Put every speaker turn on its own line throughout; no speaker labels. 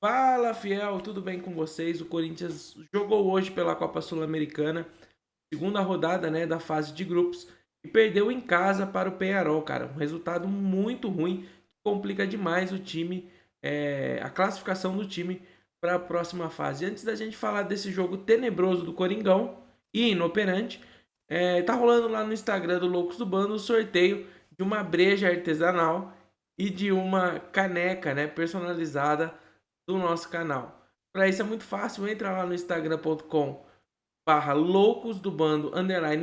Fala, fiel, tudo bem com vocês? O Corinthians jogou hoje pela Copa Sul-Americana, segunda rodada, né, da fase de grupos, e perdeu em casa para o Peñarol, cara. Um resultado muito ruim, que complica demais o time, a classificação do time para a próxima fase. Antes da gente falar desse jogo tenebroso do Coringão e inoperante, tá rolando lá no Instagram do Loucos do Bando o sorteio de uma breja artesanal e de uma caneca, né, personalizada do nosso canal. Para isso é muito fácil, entra lá no instagram.com/loucos do bando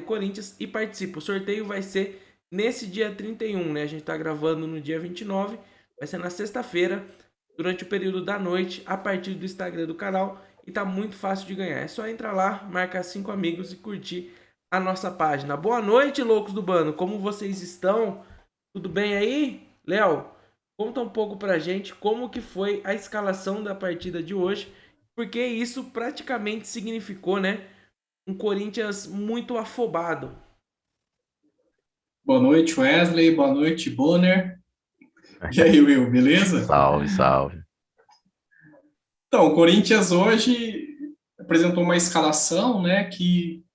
_Corinthians e participa. O sorteio vai ser nesse dia 31, né? A gente tá gravando no dia 29, vai ser na sexta-feira, durante o período da noite, a partir do Instagram do canal, e tá muito fácil de ganhar. É só entrar lá, marcar 5 amigos e curtir a nossa página. Boa noite, loucos do bando. Como vocês estão? Tudo bem aí? Léo, conta um pouco pra gente como que foi a escalação da partida de hoje, porque isso praticamente significou, né, um Corinthians muito afobado.
Boa noite, Wesley. Boa noite, Bonner. E aí, Will, beleza?
Salve, salve.
Então, o Corinthians hoje apresentou uma escalação, né, que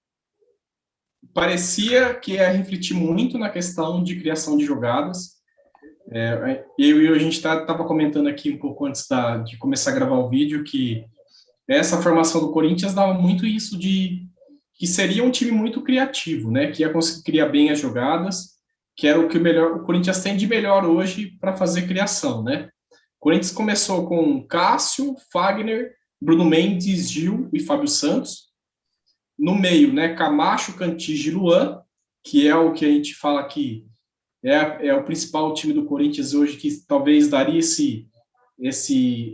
parecia que ia refletir muito na questão de criação de jogadas. Eu e Will, a gente estava comentando aqui um pouco antes de começar a gravar o vídeo que essa formação do Corinthians dava muito isso de que seria um time muito criativo, né, que ia conseguir criar bem as jogadas, que era o que o Corinthians tem de melhor hoje para fazer criação, né? O Corinthians começou com Cássio, Fagner, Bruno Mendes, Gil e Fábio Santos. No meio, né, Camacho, Cantige e Luan, que é o que a gente fala que é o principal time do Corinthians hoje, que talvez daria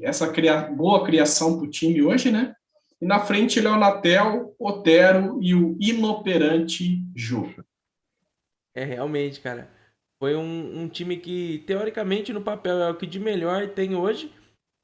essa boa criação para o time hoje, né? E na frente, Leonatel, Otero e o inoperante Jô.
Realmente, cara, foi um time que, teoricamente, no papel é o que de melhor tem hoje,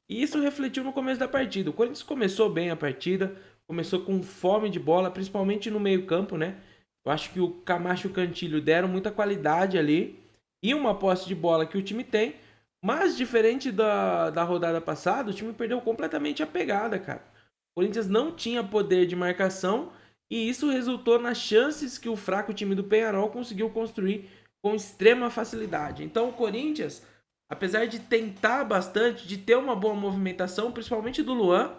e isso refletiu no começo da partida. O Corinthians começou bem a partida, começou com fome de bola, principalmente no meio-campo, né? Eu acho que o Camacho e o Cantilho deram muita qualidade ali e uma posse de bola que o time tem, mas diferente da rodada passada, o time perdeu completamente a pegada, cara. O Corinthians não tinha poder de marcação e isso resultou nas chances que o fraco time do Peñarol conseguiu construir com extrema facilidade. Então o Corinthians, apesar de tentar bastante, de ter uma boa movimentação, principalmente do Luan,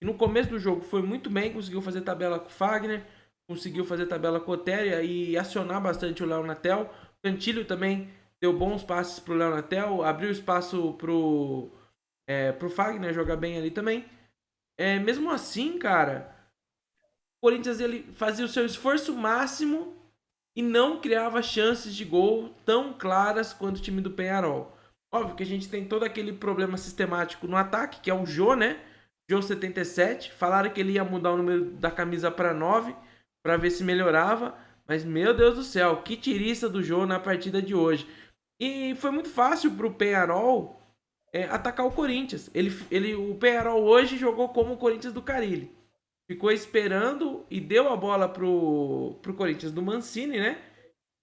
que no começo do jogo foi muito bem, conseguiu fazer tabela com o Fagner, conseguiu fazer tabela com o Otéria e acionar bastante o Léo Natel. O Cantilho também deu bons passes pro Léo Natel, abriu espaço pro Fagner jogar bem ali também. Mesmo assim, cara, o Corinthians ele fazia o seu esforço máximo e não criava chances de gol tão claras quanto o time do Peñarol. Óbvio que a gente tem todo aquele problema sistemático no ataque, que é o Jô, né? Jô 77. Falaram que ele ia mudar o número da camisa para 9 para ver se melhorava. Mas, meu Deus do céu, que tiriça do Jô na partida de hoje. E foi muito fácil pro Peñarol atacar o Corinthians. O Peñarol hoje jogou como o Corinthians do Carille. Ficou esperando e deu a bola pro Corinthians do Mancini, né?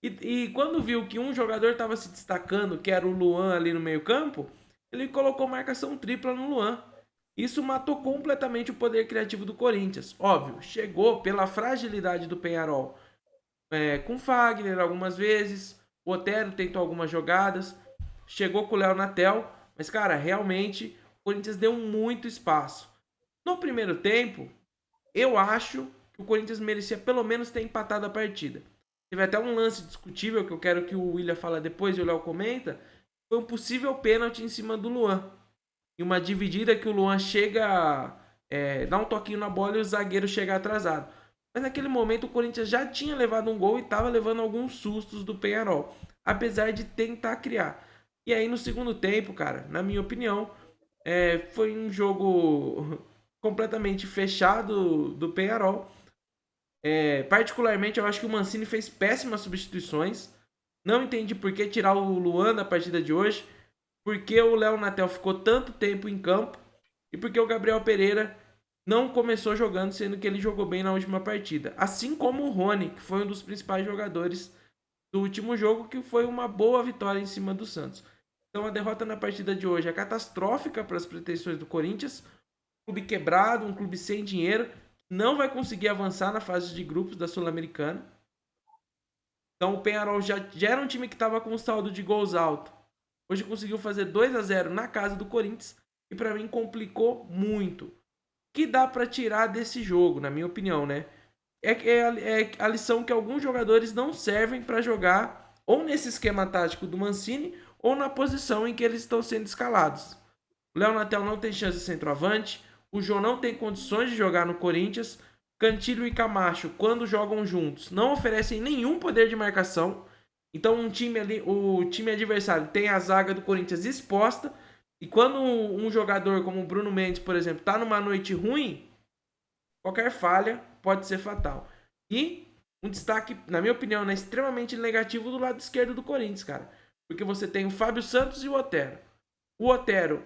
E quando viu que um jogador estava se destacando, que era o Luan ali no meio-campo, ele colocou marcação tripla no Luan. Isso matou completamente o poder criativo do Corinthians. Óbvio, chegou pela fragilidade do Peñarol com Fagner algumas vezes, o Otero tentou algumas jogadas, chegou com o Léo Natel, mas cara, realmente o Corinthians deu muito espaço. No primeiro tempo, eu acho que o Corinthians merecia pelo menos ter empatado a partida. Teve até um lance discutível que eu quero que o William fala depois e o Léo comenta. Foi um possível pênalti em cima do Luan. E uma dividida que o Luan chega, dá um toquinho na bola e o zagueiro chega atrasado. Mas naquele momento o Corinthians já tinha levado um gol e estava levando alguns sustos do Peñarol. Apesar de tentar criar. E aí no segundo tempo, cara, na minha opinião, foi um jogo completamente fechado do Peñarol. Particularmente, eu acho que o Mancini fez péssimas substituições. Não entendi por que tirar o Luan da partida de hoje. Por que o Léo Natel ficou tanto tempo em campo. E por que o Gabriel Pereira não começou jogando, sendo que ele jogou bem na última partida. Assim como o Rony, que foi um dos principais jogadores do último jogo, que foi uma boa vitória em cima do Santos. Então a derrota na partida de hoje é catastrófica para as pretensões do Corinthians. Um clube quebrado, um clube sem dinheiro, não vai conseguir avançar na fase de grupos da Sul-Americana. Então o Peñarol já era um time que estava com um saldo de gols alto. Hoje conseguiu fazer 2-0 na casa do Corinthians e para mim complicou muito. O que dá para tirar desse jogo, na minha opinião, né? É a lição que alguns jogadores não servem para jogar ou nesse esquema tático do Mancini ou na posição em que eles estão sendo escalados. O Léo Natel não tem chance de centroavante, o João não tem condições de jogar no Corinthians, Cantilho e Camacho, quando jogam juntos, não oferecem nenhum poder de marcação. Então o time adversário tem a zaga do Corinthians exposta, e quando um jogador como o Bruno Mendes, por exemplo, está numa noite ruim, qualquer falha pode ser fatal. E um destaque, na minha opinião, né, extremamente negativo do lado esquerdo do Corinthians, cara. Porque você tem o Fábio Santos e o Otero. O Otero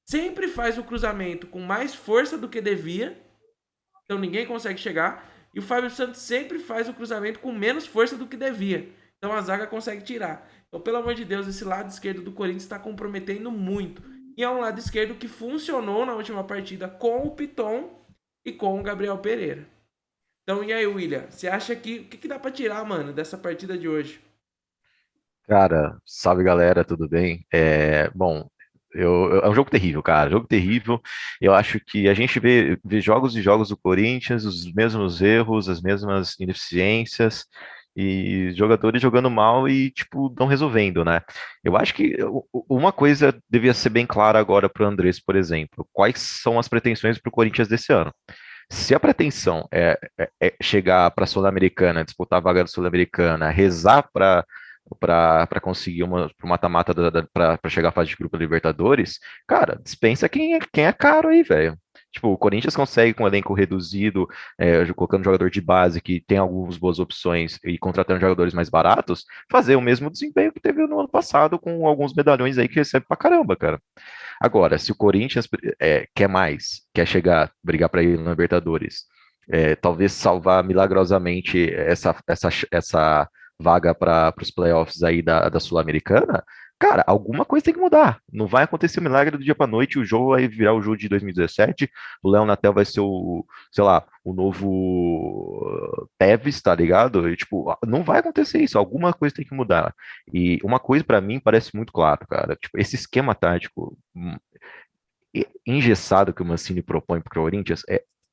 sempre faz o cruzamento com mais força do que devia, então ninguém consegue chegar. E o Fábio Santos sempre faz o cruzamento com menos força do que devia, então a zaga consegue tirar. Então, pelo amor de Deus, esse lado esquerdo do Corinthians está comprometendo muito. E é um lado esquerdo que funcionou na última partida com o Piton e com o Gabriel Pereira. Então, e aí, William? Você acha que o que dá para tirar, mano, dessa partida de hoje?
Cara, salve galera, tudo bem? Bom, é um jogo terrível, cara, jogo terrível. Eu acho que a gente vê jogos e jogos do Corinthians, os mesmos erros, as mesmas ineficiências, e jogadores jogando mal e, tipo, não resolvendo, né? Eu acho que uma coisa devia ser bem clara agora para o Andrés, por exemplo: quais são as pretensões para o Corinthians desse ano? Se a pretensão é chegar para a Sul-Americana, disputar a vaga da Sul-Americana, rezar para conseguir pro mata-mata para chegar à fase de grupo da Libertadores, cara, dispensa quem é caro aí, velho. Tipo, o Corinthians consegue com um elenco reduzido, colocando jogador de base que tem algumas boas opções e contratando jogadores mais baratos, fazer o mesmo desempenho que teve no ano passado com alguns medalhões aí que recebe pra caramba, cara. Agora, se o Corinthians quer mais, quer chegar, brigar para ir na Libertadores, talvez salvar milagrosamente essa vaga para os playoffs aí da Sul-Americana, cara, alguma coisa tem que mudar. Não vai acontecer o milagre do dia para noite, o jogo vai virar o jogo de 2017, o Léo Natel vai ser sei lá, o novo Tevez, tá ligado? E, tipo, não vai acontecer isso, alguma coisa tem que mudar. E uma coisa para mim parece muito claro, cara, tipo, esse esquema tático engessado que o Mancini propõe para o Corinthians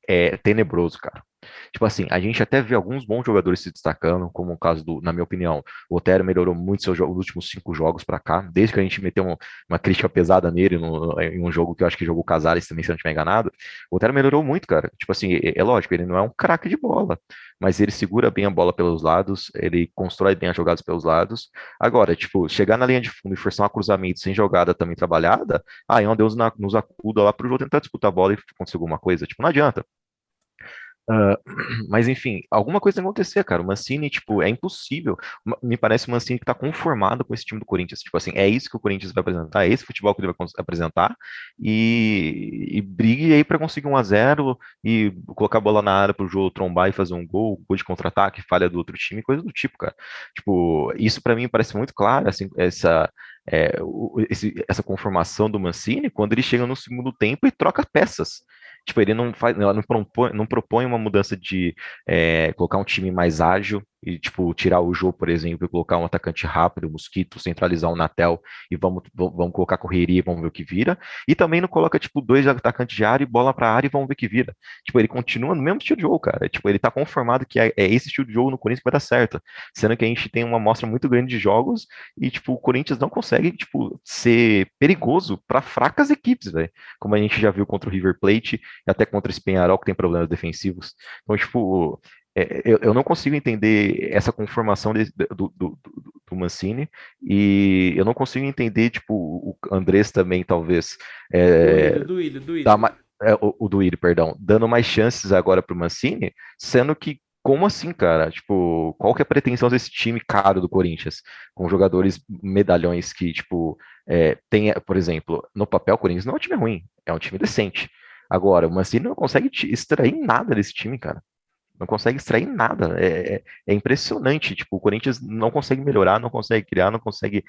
é tenebroso, cara. Tipo assim, a gente até vê alguns bons jogadores se destacando, como o caso na minha opinião, o Otero melhorou muito seus os últimos 5 jogos para cá, desde que a gente meteu uma crítica pesada nele em um jogo que eu acho que jogou o Casares também, se eu não estiver enganado. O Otero melhorou muito, cara. Tipo assim, é lógico, ele não é um craque de bola, mas ele segura bem a bola pelos lados, ele constrói bem as jogadas pelos lados. Agora, tipo, chegar na linha de fundo e forçar um cruzamento sem jogada também trabalhada, aí é onde Deus nos acuda lá pro jogo tentar disputar a bola e acontecer alguma coisa. Tipo, não adianta. Uh, mas enfim, alguma coisa tem que acontecer, cara. O Mancini, tipo, é impossível. Me parece o Mancini que tá conformado com esse time do Corinthians. Tipo assim, é isso que o Corinthians vai apresentar, é esse futebol que ele vai apresentar, e brigue aí para conseguir 1-0 e colocar a bola na área pro jogo trombar e fazer um gol de contra-ataque, falha do outro time, coisa do tipo, cara. Tipo, isso para mim parece muito claro, assim, essa conformação do Mancini quando ele chega no segundo tempo e troca peças. Tipo, ele não propõe uma mudança de colocar um time mais ágil e, tipo, tirar o jogo, por exemplo, e colocar um atacante rápido, o Mosquito, centralizar o Natel e vamos colocar correria e vamos ver o que vira. E também não coloca, tipo, 2 atacantes de área e bola pra área e vamos ver o que vira. Tipo, ele continua no mesmo estilo de jogo, cara. Tipo, ele tá conformado que é esse estilo de jogo no Corinthians que vai dar certo. Sendo que a gente tem uma amostra muito grande de jogos e, tipo, o Corinthians não consegue, tipo, ser perigoso para fracas equipes, velho. Como a gente já viu contra o River Plate e até contra esse Peñarol que tem problemas defensivos. Então, tipo, eu não consigo entender essa conformação do Mancini e eu não consigo entender, tipo, o Andrés também, talvez,
Do
dar
Willian.
o Duílio, perdão, dando mais chances agora pro Mancini, sendo que, como assim, cara? Tipo, qual que é a pretensão desse time caro do Corinthians? Com jogadores medalhões que, tipo, tem, por exemplo, no papel, o Corinthians não é um time ruim, é um time decente. Agora, o Mancini não consegue extrair nada desse time, cara. Não consegue extrair nada. É impressionante. Tipo, o Corinthians não consegue melhorar, não consegue criar, não consegue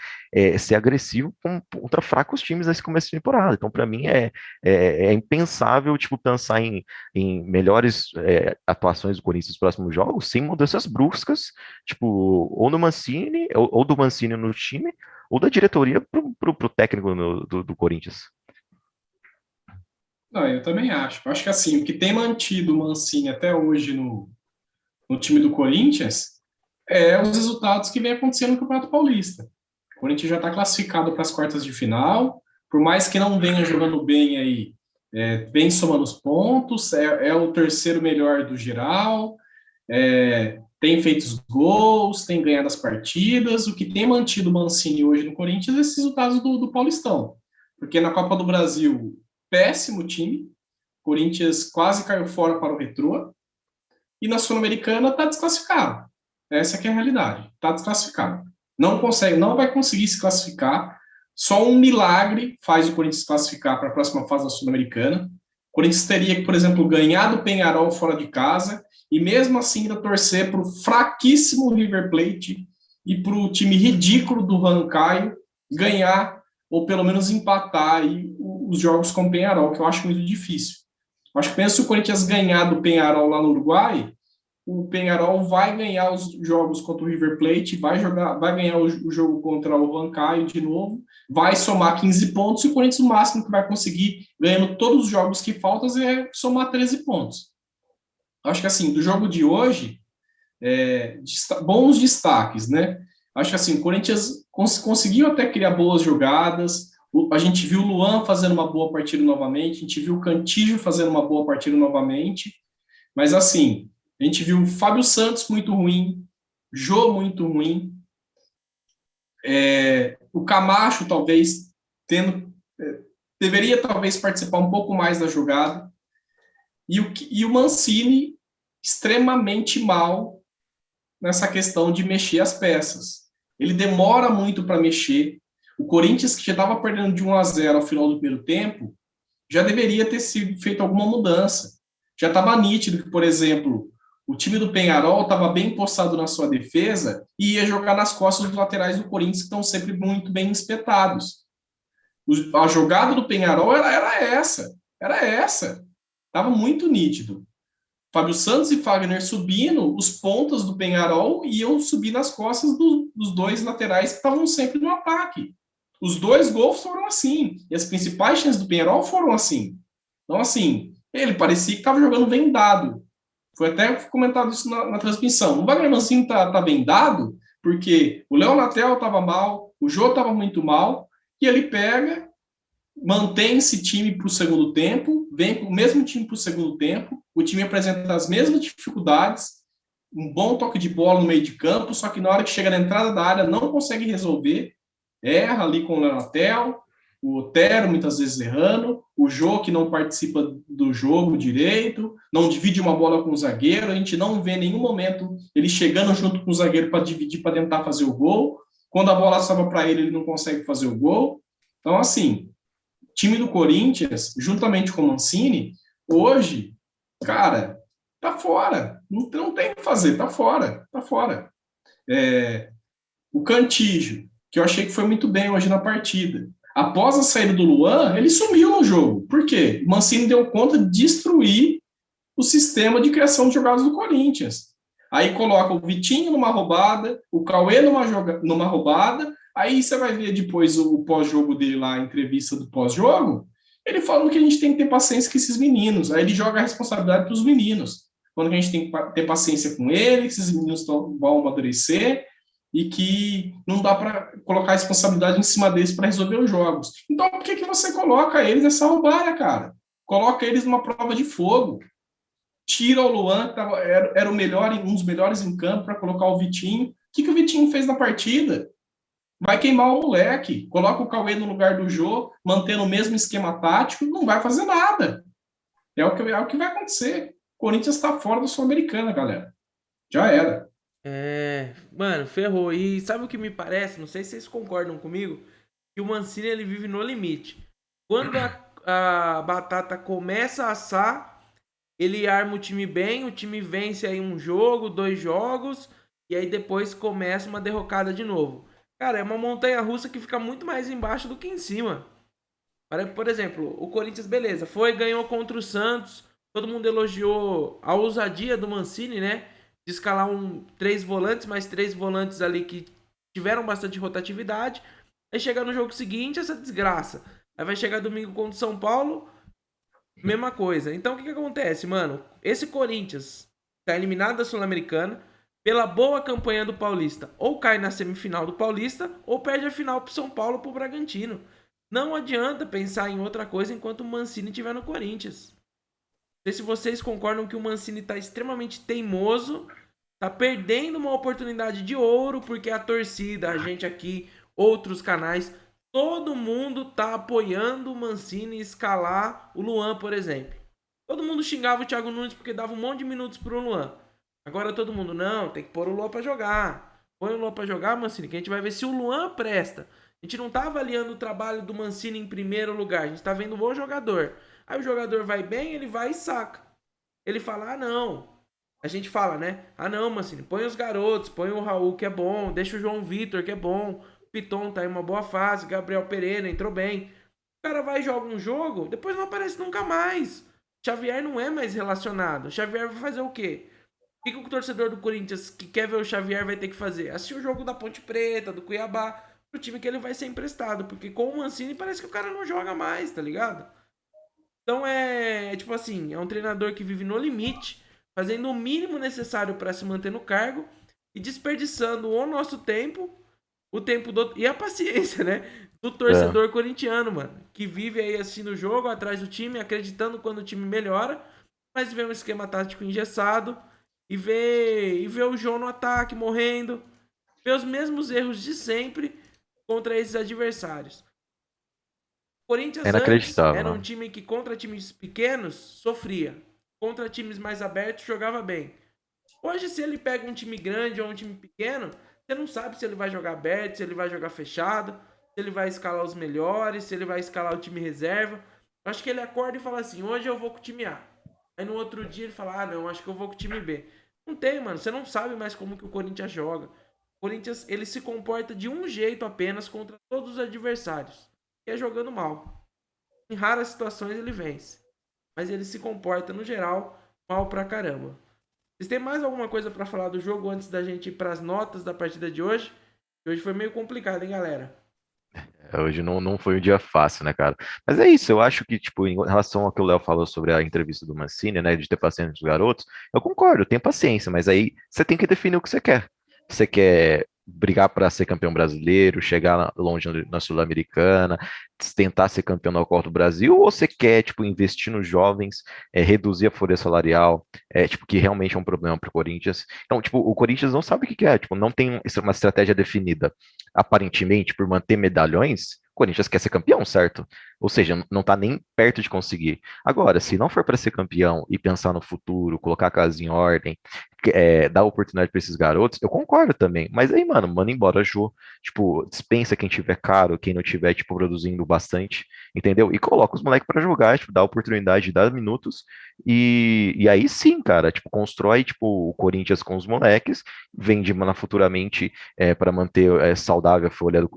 ser agressivo contra fracos times nesse começo de temporada. Então, para mim, é impensável, tipo, pensar em melhores atuações do Corinthians nos próximos jogos sem mudanças bruscas, tipo, ou no Mancini, ou do Mancini no time, ou da diretoria pro técnico do Corinthians.
Não, eu também acho. Eu acho que assim, o que tem mantido o Mancini até hoje no time do Corinthians é os resultados que vem acontecendo no Campeonato Paulista. O Corinthians já está classificado para as quartas de final, por mais que não venha jogando bem aí, vem somando os pontos, é o terceiro melhor do geral, tem feito os gols, tem ganhado as partidas. O que tem mantido o Mancini hoje no Corinthians é esses resultados do Paulistão. Porque na Copa do Brasil, péssimo time, Corinthians quase caiu fora para o Retrô, e na Sul-Americana está desclassificado. Essa que é a realidade. Está desclassificado. Não consegue, não vai conseguir se classificar. Só um milagre faz o Corinthians se classificar para a próxima fase da Sul-Americana. O Corinthians teria que, por exemplo, ganhar do Peñarol fora de casa e mesmo assim ainda torcer para o fraquíssimo River Plate e para o time ridículo do Huancayo ganhar ou pelo menos empatar aí os jogos com o Peñarol, que eu acho muito difícil. Acho que pensa se o Corinthians ganhar do Peñarol lá no Uruguai, o Peñarol vai ganhar os jogos contra o River Plate, vai ganhar o jogo contra o Huancayo de novo, vai somar 15 pontos e o Corinthians o máximo que vai conseguir, ganhando todos os jogos que faltam, é somar 13 pontos. Acho que assim, do jogo de hoje, bons destaques, né? Acho que assim, o Corinthians conseguiu até criar boas jogadas, a gente viu o Luan fazendo uma boa partida novamente, a gente viu o Cantillo fazendo uma boa partida novamente, mas assim, a gente viu o Fábio Santos muito ruim, Jô muito ruim, o Camacho talvez deveria talvez participar um pouco mais da jogada, e o Mancini extremamente mal nessa questão de mexer as peças. Ele demora muito para mexer. O Corinthians, que já estava perdendo de 1-0 ao final do primeiro tempo, já deveria ter sido feito alguma mudança. Já estava nítido que, por exemplo, o time do Peñarol estava bem postado na sua defesa e ia jogar nas costas dos laterais do Corinthians, que estão sempre muito bem espetados. A jogada do Peñarol era essa. Era essa. Estava muito nítido. Fábio Santos e Fagner subindo, os pontas do Peñarol iam subir nas costas dos dois laterais que estavam sempre no ataque. Os dois gols foram assim. E as principais chances do Peñarol foram assim. Então, assim, ele parecia que estava jogando vendado. Foi até comentado isso na transmissão. O Wagner Mancini está vendado porque o Léo Natel estava mal, o Jô estava muito mal, e ele pega, mantém esse time para o segundo tempo, vem com o mesmo time para o segundo tempo, o time apresenta as mesmas dificuldades, um bom toque de bola no meio de campo, só que na hora que chega na entrada da área não consegue resolver, erra ali com o Leonatel, o Otero muitas vezes errando, o Jô que não participa do jogo direito, não divide uma bola com o zagueiro, a gente não vê em nenhum momento ele chegando junto com o zagueiro para dividir, para tentar fazer o gol, quando a bola sobra para ele, ele não consegue fazer o gol. Então, assim, time do Corinthians, juntamente com o Mancini, hoje, cara, tá fora. Não tem o que fazer, tá fora. Tá fora. O Cantillo, que eu achei que foi muito bem hoje na partida. Após a saída do Luan, ele sumiu no jogo. Por quê? O Mancini deu conta de destruir o sistema de criação de jogadas do Corinthians. Aí coloca o Vitinho numa roubada, o Cauê numa roubada, aí você vai ver depois o pós-jogo dele lá, a entrevista do pós-jogo, ele falando que a gente tem que ter paciência com esses meninos. Aí ele joga a responsabilidade para os meninos. Quando a gente tem que ter paciência com eles, esses meninos vão amadurecer e que não dá para colocar a responsabilidade em cima deles para resolver os jogos. Então, por que você coloca eles nessa roubada, cara? Coloca eles numa prova de fogo. Tira o Luan, que era um dos melhores em campo, para colocar o Vitinho. O que o Vitinho fez na partida? Vai queimar o moleque. Coloca o Cauê no lugar do Jô, mantendo o mesmo esquema tático, não vai fazer nada. É o que vai acontecer. O Corinthians está fora da Sul-Americana, galera. Já era.
Mano, ferrou. E sabe o que me parece? Não sei se vocês concordam comigo, que o Mancini ele vive no limite. Quando a batata começa a assar, ele arma o time bem, o time vence aí um jogo, 2 jogos, e aí depois começa uma derrocada de novo. Cara, é uma montanha-russa que fica muito mais embaixo do que em cima. Por exemplo, o Corinthians, beleza, ganhou contra o Santos, todo mundo elogiou a ousadia do Mancini, né? De escalar 3 volantes, mas 3 volantes ali que tiveram bastante rotatividade. Aí chega no jogo seguinte, essa desgraça. Aí vai chegar domingo contra o São Paulo, mesma coisa. Então o que acontece, mano? Esse Corinthians tá eliminado da Sul-Americana pela boa campanha do Paulista. Ou cai na semifinal do Paulista, ou perde a final pro São Paulo, pro Bragantino. Não adianta pensar em outra coisa enquanto o Mancini estiver no Corinthians. Não sei se vocês concordam que o Mancini tá extremamente teimoso, tá perdendo uma oportunidade de ouro, porque a torcida, a gente aqui, outros canais, todo mundo tá apoiando o Mancini escalar o Luan, por exemplo. Todo mundo xingava o Thiago Nunes porque dava um monte de minutos pro Luan. Agora todo mundo, não, tem que pôr o Luan pra jogar. Põe o Luan pra jogar, Mancini, que a gente vai ver se o Luan presta. A gente não tá avaliando o trabalho do Mancini em primeiro lugar, a gente tá vendo o jogador. Aí o jogador vai bem, ele vai e saca. Ele fala, ah não. A gente fala, né? Ah não, Mancini, põe os garotos, põe o Raul que é bom, deixa o João Vitor que é bom, o Piton tá em uma boa fase, Gabriel Pereira entrou bem. O cara vai e joga um jogo, depois não aparece nunca mais. Xavier não é mais relacionado. Xavier vai fazer o quê? O que o torcedor do Corinthians que quer ver o Xavier vai ter que fazer? Assistir o jogo da Ponte Preta, do Cuiabá, pro time que ele vai ser emprestado. Porque com o Mancini parece que o cara não joga mais, tá ligado? Então tipo assim, é um treinador que vive no limite, fazendo o mínimo necessário para se manter no cargo e desperdiçando o nosso tempo, o tempo e a paciência, né? Do
É.
torcedor corintiano, mano. Que vive aí assistindo o jogo, atrás do time, acreditando quando o time melhora, mas vê um esquema tático engessado e vê o João no ataque morrendo, vê os mesmos erros de sempre contra esses adversários. O
É
Corinthians antes
inacreditável,
era um
né?
time que contra times pequenos sofria, contra times mais abertos jogava bem. Hoje, se ele pega um time grande ou um time pequeno, você não sabe se ele vai jogar aberto, se ele vai jogar fechado, se ele vai escalar os melhores, se ele vai escalar o time reserva. Acho que ele acorda e fala assim: hoje eu vou com o time A. Aí no outro dia ele fala: ah, não, acho que eu vou com o time B. Não tem, mano. Você não sabe mais como que o Corinthians joga. O Corinthians ele se comporta de um jeito apenas contra todos os adversários, que é jogando mal. Em raras situações ele vence, mas ele se comporta no geral mal pra caramba. Vocês têm mais alguma coisa pra falar do jogo antes da gente ir pras notas da partida de hoje? Hoje foi meio complicado, hein, galera?
Hoje não foi um dia fácil, né, cara? Mas é isso, eu acho que, tipo, em relação ao que o Léo falou sobre a entrevista do Mancini, né, de ter paciência com os garotos, eu concordo, tenho paciência, mas aí você tem que definir o que você quer. Você quer brigar para ser campeão brasileiro, chegar longe na Sul-Americana, tentar ser campeão na Copa do Brasil, ou você quer, tipo, investir nos jovens, reduzir a folha salarial, tipo, que realmente é um problema para o Corinthians. Então, tipo, o Corinthians não sabe o que quer, tipo, não tem uma estratégia definida. Aparentemente, por manter medalhões, o Corinthians quer ser campeão, certo? Ou seja, não tá nem perto de conseguir. Agora, se não for para ser campeão e pensar no futuro, colocar a casa em ordem, dar oportunidade para esses garotos, eu concordo também. Mas aí, mano, manda embora Jô. Tipo, dispensa quem tiver caro, quem não tiver, tipo, produzindo bastante, entendeu? E coloca os moleques para jogar, tipo, dá oportunidade, dá minutos. E aí sim, cara, tipo, constrói, tipo, o Corinthians com os moleques, vende futuramente para manter saudável a folha,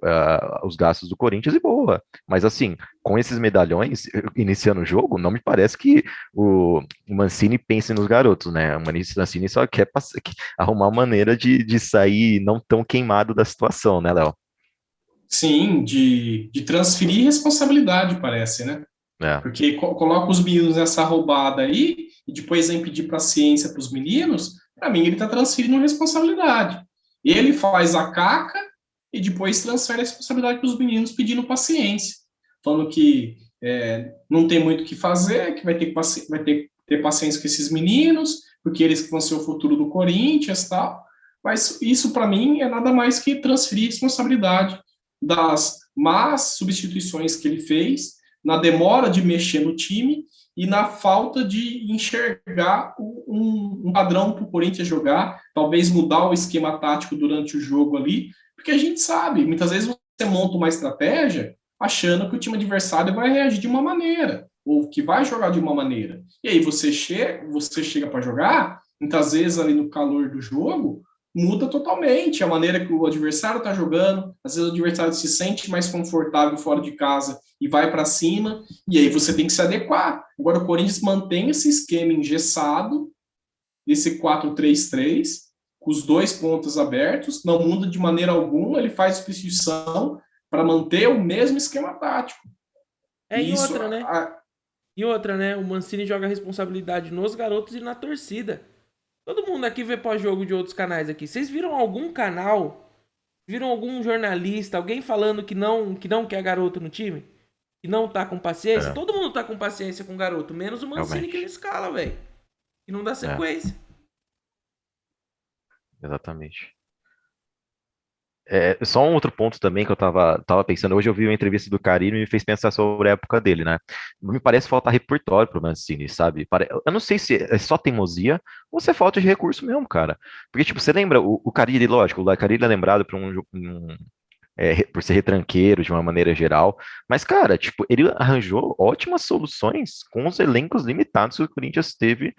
os gastos do Corinthians e boa. Mas assim, com esses medalhões, iniciando o jogo, não me parece que o Mancini pense nos garotos, né? O Mancini só quer arrumar uma maneira de sair não tão queimado da situação, né, Léo?
Sim, de transferir responsabilidade, parece, né?
É.
Porque coloca os meninos nessa roubada aí, e depois vem pedir paciência para os meninos, para mim ele está transferindo responsabilidade. Ele faz a caca e depois transfere a responsabilidade para os meninos pedindo paciência, falando que não tem muito o que fazer, que vai ter paciência com esses meninos, porque eles vão ser o futuro do Corinthians e tal. Mas isso, para mim, é nada mais que transferir responsabilidade das más substituições que ele fez, na demora de mexer no time e na falta de enxergar um padrão para o Corinthians jogar, talvez mudar o esquema tático durante o jogo ali, porque a gente sabe, muitas vezes você monta uma estratégia achando que o time adversário vai reagir de uma maneira. ou que vai jogar de uma maneira. E aí você chega para jogar, muitas vezes ali no calor do jogo, muda totalmente a maneira que o adversário está jogando. Às vezes o adversário se sente mais confortável fora de casa e vai para cima, e aí você tem que se adequar. Agora o Corinthians mantém esse esquema engessado, esse 4-3-3, com os dois pontos abertos, não muda de maneira alguma, ele faz substituição para manter o mesmo esquema tático.
E
Isso,
outra, né? E outra, né? O Mancini joga a responsabilidade nos garotos e na torcida. Todo mundo aqui vê pós-jogo de outros canais aqui. Vocês viram algum canal? Viram algum jornalista, alguém falando que não quer garoto no time? Que não tá com paciência?
É,
Todo mundo tá com paciência com o garoto, menos o Mancini que não
realmente.
escala, velho. Que não dá
É,
sequência.
exatamente. Só um outro ponto também que eu tava pensando, hoje eu vi uma entrevista do Carino e me fez pensar sobre a época dele, né? Me parece faltar repertório pro Mancini, sabe? Eu não sei se é só teimosia ou se é falta de recurso mesmo, cara. Porque, tipo, você lembra, o Carille, lógico, o Carille é lembrado por por ser retranqueiro de uma maneira geral, mas, cara, tipo, ele arranjou ótimas soluções com os elencos limitados que o Corinthians teve.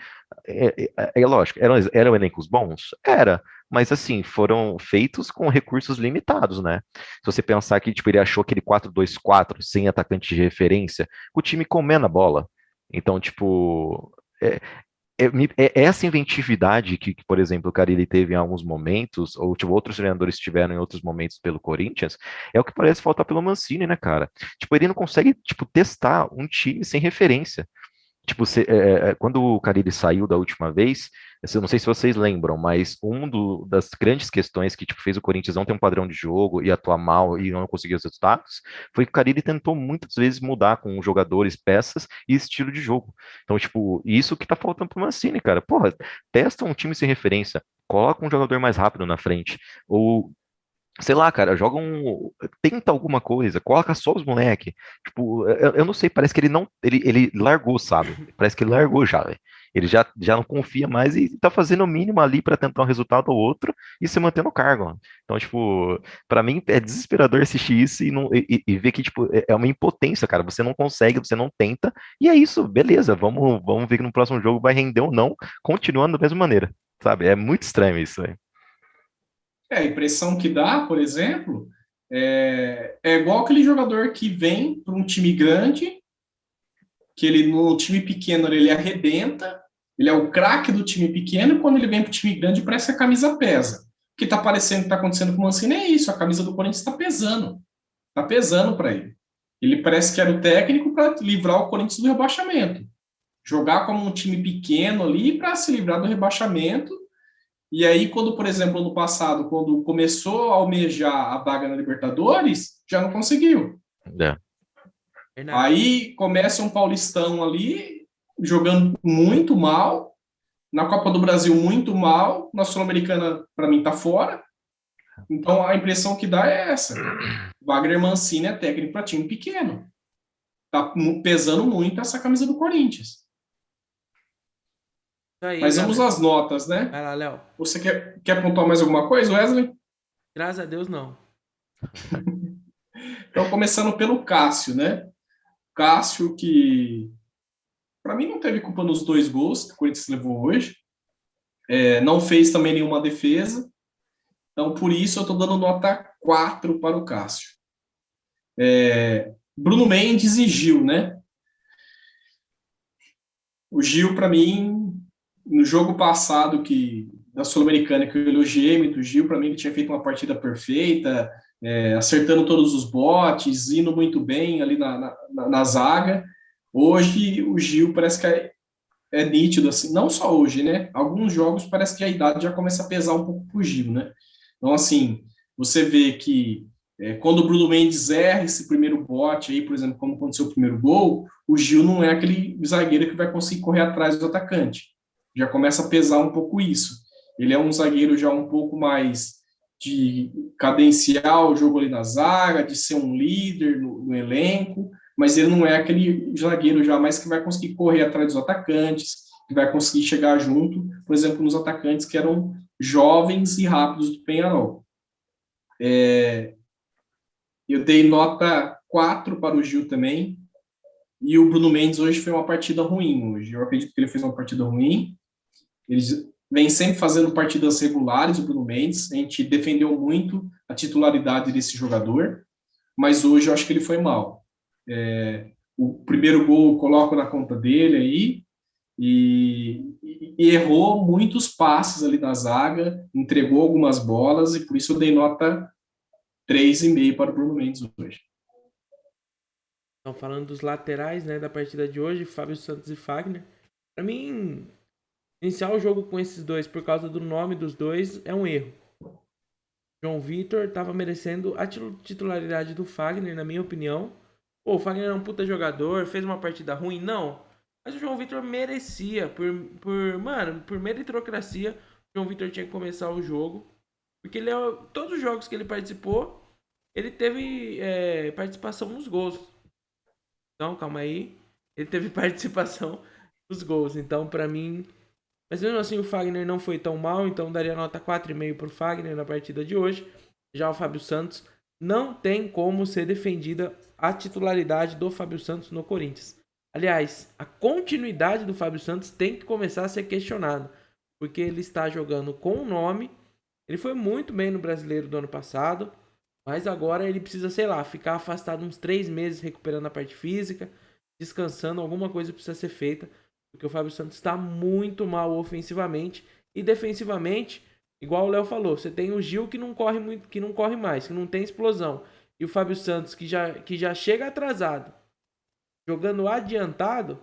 Lógico, eram elencos bons? Era, mas assim, foram feitos com recursos limitados, né? Se você pensar que, tipo, ele achou aquele 4-2-4 sem atacante de referência, com o time comendo a bola. Então, tipo, é, essa inventividade que, por exemplo, o Carille teve em alguns momentos, ou tipo, outros treinadores tiveram em outros momentos pelo Corinthians, é o que parece faltar pelo Mancini, né, cara? Tipo, ele não consegue, tipo, testar um time sem referência. Tipo, quando o Carille saiu da última vez, eu não sei se vocês lembram, mas das grandes questões que tipo, fez o Corinthians não ter um padrão de jogo e atuar mal e não conseguir os resultados, foi que o Carille tentou muitas vezes mudar com jogadores, peças e estilo de jogo. Então, tipo, isso que tá faltando pro Mancini, cara. Porra, testa um time sem referência, coloca um jogador mais rápido na frente, ou sei lá, cara, tenta alguma coisa, coloca só os moleque. Tipo, eu não sei, parece que ele não, ele largou, sabe? Parece que ele largou já, velho. Ele já não confia mais e tá fazendo o mínimo ali pra tentar um resultado ou outro e se manter no cargo, mano. Então, tipo, pra mim é desesperador assistir isso e ver que, tipo, é uma impotência, cara. Você não consegue, você não tenta, e é isso, beleza, vamos ver que no próximo jogo vai render ou não, continuando da mesma maneira, sabe? É muito estranho isso, velho.
a impressão que dá, por exemplo, é igual aquele jogador que vem para um time grande, que ele no time pequeno ele arrebenta, ele é o craque do time pequeno, e quando ele vem para o time grande parece que a camisa pesa. O que está parecendo que está acontecendo com o Mancini é isso, a camisa do Corinthians está pesando para ele. Ele parece que era o técnico para livrar o Corinthians do rebaixamento. Jogar como um time pequeno ali para se livrar do rebaixamento. E aí, quando, por exemplo, ano passado, quando começou a almejar a vaga na Libertadores, já não conseguiu.
É.
Verdade.
Aí começa um Paulistão ali, jogando muito mal, na Copa do Brasil muito mal, na Sul-Americana, para mim, tá fora. Então, a impressão que dá é essa. Wagner Mancini é técnico para time pequeno. Tá pesando muito essa camisa do Corinthians.
Isso aí,
Mas vamos
galera.
às notas, né?
Vai lá, Léo.
Você quer pontuar mais alguma coisa, Wesley?
Graças a Deus, não.
Então, começando pelo Cássio, né? Cássio, que para mim não teve culpa nos 2 gols que o Corinthians levou hoje. Não fez também nenhuma defesa. Então, por isso, eu estou dando nota 4 para o Cássio. Bruno Mendes e Gil, né? O Gil, para mim, no jogo passado da Sul-Americana, que eu elogiei muito o Gil, para mim ele tinha feito uma partida perfeita, acertando todos os botes, indo muito bem ali na zaga. Hoje, o Gil parece que é nítido, assim, não só hoje, né? Alguns jogos parece que a idade já começa a pesar um pouco pro Gil, né? Então, assim, você vê que quando o Bruno Mendes erra esse primeiro bote aí, por exemplo, como aconteceu o primeiro gol, o Gil não é aquele zagueiro que vai conseguir correr atrás do atacante. Já começa a pesar um pouco isso. Ele é um zagueiro já um pouco mais de cadenciar o jogo ali na zaga, de ser um líder no elenco, mas ele não é aquele zagueiro jamais que vai conseguir correr atrás dos atacantes, que vai conseguir chegar junto, por exemplo, nos atacantes que eram jovens e rápidos do Peñarol. Eu dei nota 4 para o Gil também. E o Bruno Mendes hoje foi uma partida ruim. Hoje eu acredito que ele fez uma partida ruim. Eles vêm sempre fazendo partidas regulares, o Bruno Mendes. A gente defendeu muito a titularidade desse jogador, mas hoje eu acho que ele foi mal. O primeiro gol eu coloco na conta dele aí, e errou muitos passes ali na zaga, entregou algumas bolas, e por isso eu dei nota 3,5 para o Bruno Mendes hoje.
Então, falando dos laterais, né, da partida de hoje, Fábio Santos e Fagner. Pra mim, iniciar o jogo com esses dois por causa do nome dos dois é um erro. João Vitor estava merecendo a titularidade do Fagner, na minha opinião. Pô, o Fagner é um puta jogador, fez uma partida ruim? Não. Mas o João Vitor merecia, por meritocracia, o João Vitor tinha que começar o jogo. Porque todos os jogos que ele participou, ele teve participação nos gols. Então, calma aí. Ele teve participação nos gols. Então, pra mim. Mas mesmo assim, o Fagner não foi tão mal. Então, daria nota 4,5 pro Fagner na partida de hoje. Já o Fábio Santos. Não tem como ser defendida a titularidade do Fábio Santos no Corinthians. Aliás, a continuidade do Fábio Santos tem que começar a ser questionada. Porque ele está jogando com o nome. Ele foi muito bem no Brasileiro do ano passado. Mas agora ele precisa, sei lá, ficar afastado uns 3 meses recuperando a parte física, descansando, alguma coisa precisa ser feita, porque o Fábio Santos está muito mal ofensivamente e defensivamente, igual o Léo falou, você tem o Gil que não corre muito, que não corre mais, que não tem explosão, e o Fábio Santos que já chega atrasado, jogando adiantado,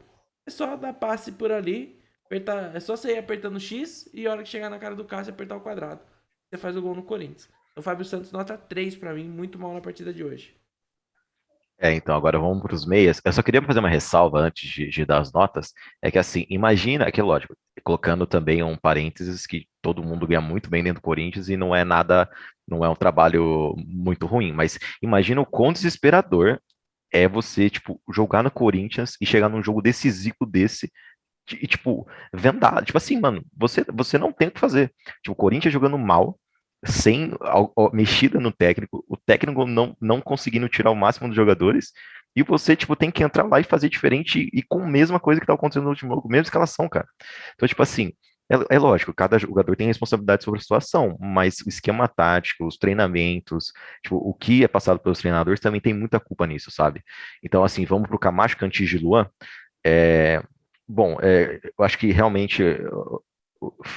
é só dar passe por ali, apertar, é só você ir apertando X e a hora que chegar na cara do Cássio apertar o quadrado. Você faz o gol no Corinthians. O Fábio Santos nota 3 pra mim, muito mal na partida de hoje.
Então agora vamos para os meias. Eu só queria fazer uma ressalva antes de dar as notas. É que assim, imagina, é que lógico, colocando também um parênteses que todo mundo ganha muito bem dentro do Corinthians e não é nada, não é um trabalho muito ruim, mas imagina o quão desesperador é você, tipo, jogar no Corinthians e chegar num jogo decisivo desse e, tipo, vendar. Tipo assim, mano, você não tem o que fazer. Tipo, o Corinthians jogando mal, sem mexida no técnico, o técnico não conseguindo tirar o máximo dos jogadores, e você, tipo, tem que entrar lá e fazer diferente e com a mesma coisa que tá acontecendo no último jogo, mesma escalação, cara. Então, tipo assim, é lógico, cada jogador tem responsabilidade sobre a situação, mas o esquema tático, os treinamentos, tipo, o que é passado pelos treinadores também tem muita culpa nisso, sabe? Então, assim, vamos pro Camacho, Cantígio e Luan. É, bom, eu acho que realmente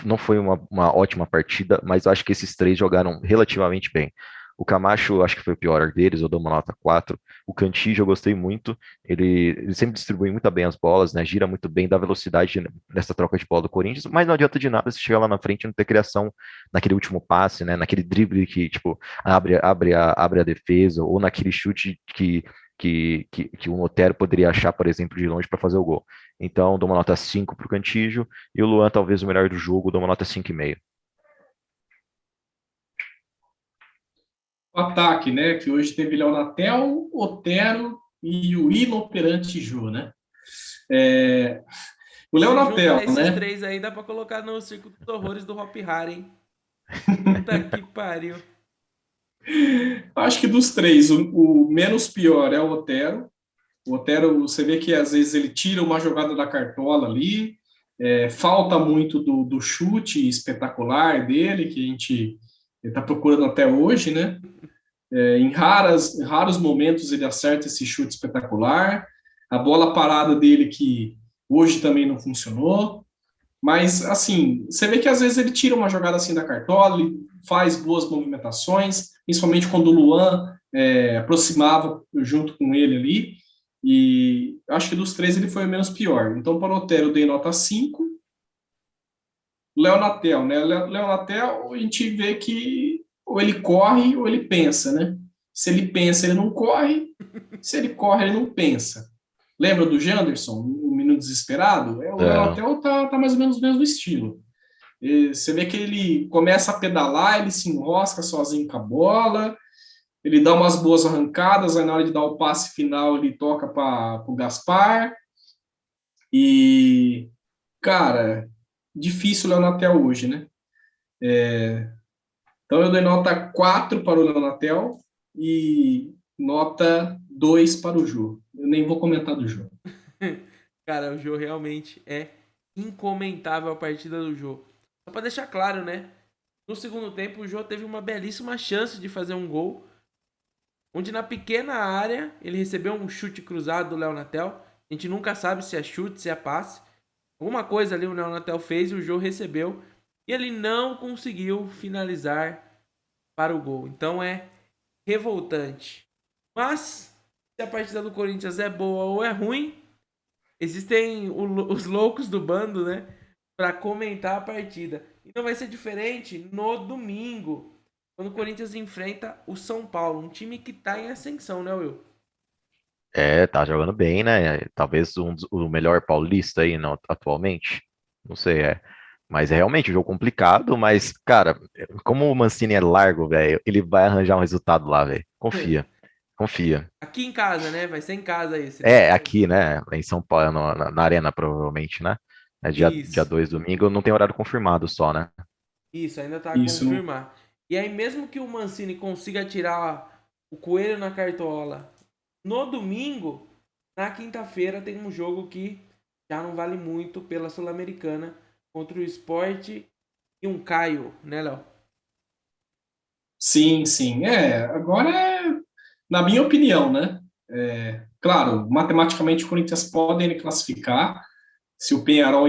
não foi uma ótima partida, mas eu acho que esses três jogaram relativamente bem. O Camacho, eu acho que foi o pior deles, eu dou uma nota 4. O Cantillo eu gostei muito, ele sempre distribui muito bem as bolas, né? Gira muito bem, dá velocidade nessa troca de bola do Corinthians, mas não adianta de nada se chegar lá na frente e não ter criação naquele último passe, né? Naquele drible que, tipo, abre a defesa, ou naquele chute que o Otero poderia achar, por exemplo, de longe para fazer o gol. Então, dou uma nota 5 para o Cantígio, e o Luan, talvez o melhor do jogo, dou uma nota 5,5.
O ataque, né? Que hoje teve Leonatel, Otero e o inoperante Jô, né? O
Se
Leonatel,
juntar esses
né?
três aí, dá pra colocar no Circuito dos Horrores do Hop Hari, hein? Puta que pariu.
Acho que dos três, o menos pior é o Otero. O Otero, você vê que às vezes ele tira uma jogada da cartola ali, falta muito do chute espetacular dele, que a gente está procurando até hoje, né? Em raros momentos ele acerta esse chute espetacular. A bola parada dele, que hoje também não funcionou. Mas, assim, você vê que às vezes ele tira uma jogada assim da cartola, ele faz boas movimentações, principalmente quando o Luan aproximava junto com ele ali. E acho que dos três ele foi o menos pior. Então, para o Otero eu dei nota 5. Léo Natel, né? Léo Natel, a gente vê que ou ele corre ou ele pensa, né? Se ele pensa, ele não corre. Se ele corre, ele não pensa. Lembra do Janderson, o Menino Desesperado? O Léo
É,
Natel tá mais ou menos do mesmo estilo. E você vê que ele começa a pedalar, ele se enrosca sozinho com a bola, ele dá umas boas arrancadas, aí na hora de dar o passe final ele toca para o Gaspar. E, cara, difícil o Leonatel hoje, né? Então eu dou nota 4 para o Leonatel e nota 2 para o Jô. Eu nem vou comentar do Jô.
Cara, o Jô realmente é incomentável a partida do Jô. Só pra deixar claro, né? No segundo tempo, o Jô teve uma belíssima chance de fazer um gol, onde na pequena área ele recebeu um chute cruzado do Léo Natel. A gente nunca sabe se é chute, se é passe. Alguma coisa ali o Léo Natel fez e o Jô recebeu. E ele não conseguiu finalizar para o gol. Então é revoltante. Mas, se a partida do Corinthians é boa ou é ruim, existem os loucos do bando, né? Para comentar a partida. E não vai ser diferente no domingo, quando o Corinthians enfrenta o São Paulo, um time que tá em ascensão, né, Will?
Tá jogando bem, né? Talvez o melhor paulista aí atualmente. Não sei, é. Mas é realmente um jogo complicado, mas, cara, como o Mancini é largo, velho, ele vai arranjar um resultado lá, velho. Confia, confia.
Aqui em casa, né? Vai ser em casa esse, né?
É, aqui, né? Em São Paulo, na Arena, provavelmente, né? É dia
Isso.
2 domingo, não tem horário confirmado só, né?
Isso, ainda tá a
Isso.
confirmar. E aí, mesmo que o Mancini consiga tirar o coelho na cartola no domingo, na quinta-feira tem um jogo que já não vale muito pela Sul-Americana contra o Sport e um Caio, né, Léo?
Sim, sim. Agora na minha opinião, né? Claro, matematicamente o Corinthians pode ele classificar. Se o Penharol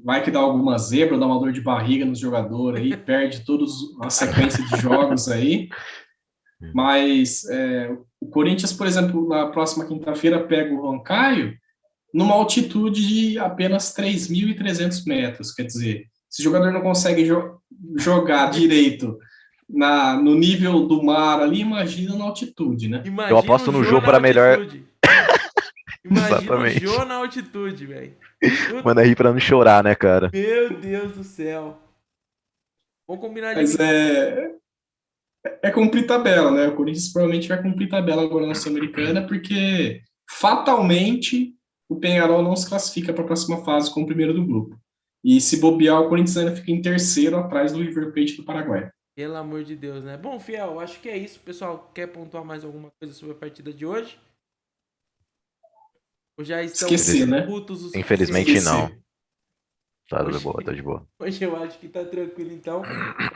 vai que dá alguma zebra, dá uma dor de barriga nos jogadores aí, perde toda a sequência de jogos aí. Mas o Corinthians, por exemplo, na próxima quinta-feira pega o Roncaio numa altitude de apenas 3.300 metros. Quer dizer, se o jogador não consegue jogar direito no nível do mar ali, imagina na altitude, né?
Eu
Imagina o
aposto no
Jô
jogo
na
para melhor.
altitude. Imagina o
Exatamente.
Jô na altitude, velho.
Manda rir pra não chorar, né, cara?
Meu Deus do céu. Vamos combinar de
Mas
vir.
é cumprir tabela, né? O Corinthians provavelmente vai cumprir tabela agora na Sul-Americana, porque fatalmente o Penharol não se classifica para a próxima fase como primeiro do grupo. E se bobear, o Corinthians ainda fica em terceiro atrás do River Plate do Paraguai.
Pelo amor de Deus, né? Bom, Fiel, acho que é isso. Pessoal, quer pontuar mais alguma coisa sobre a partida de hoje? Ou já estão
Esqueci, né?
putos o
Infelizmente
suficiente?
não.
Esqueci.
Tá de
Hoje,
boa, tá de boa.
hoje eu acho que tá tranquilo, então.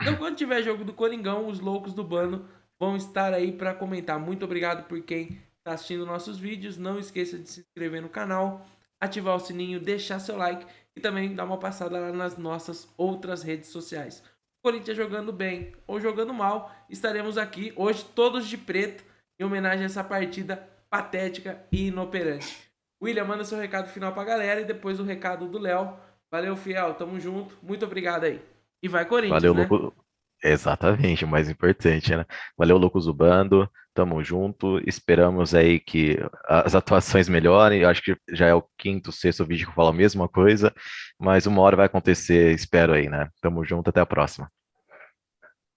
Então, quando tiver jogo do Coringão, os loucos do bando vão estar aí para comentar. Muito obrigado por quem tá assistindo nossos vídeos. Não esqueça de se inscrever no canal, ativar o sininho, deixar seu like e também dar uma passada lá nas nossas outras redes sociais. Corinthians jogando bem ou jogando mal, estaremos aqui hoje todos de preto em homenagem a essa partida patética e inoperante. William, manda seu recado final pra galera e depois o recado do Léo. Valeu, Fiel, tamo junto, muito obrigado aí. E vai Corinthians,
Valeu,
né?
louco. Exatamente, o mais importante, né? Valeu, Loucos do Bando. Tamo junto. Esperamos aí que as atuações melhorem. Eu acho que já é o quinto, sexto vídeo que eu falo a mesma coisa, mas uma hora vai acontecer, espero aí, né? Tamo junto, até a próxima.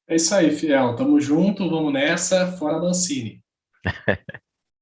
É isso aí, Fiel. Tamo junto, vamos nessa, fora Mancini.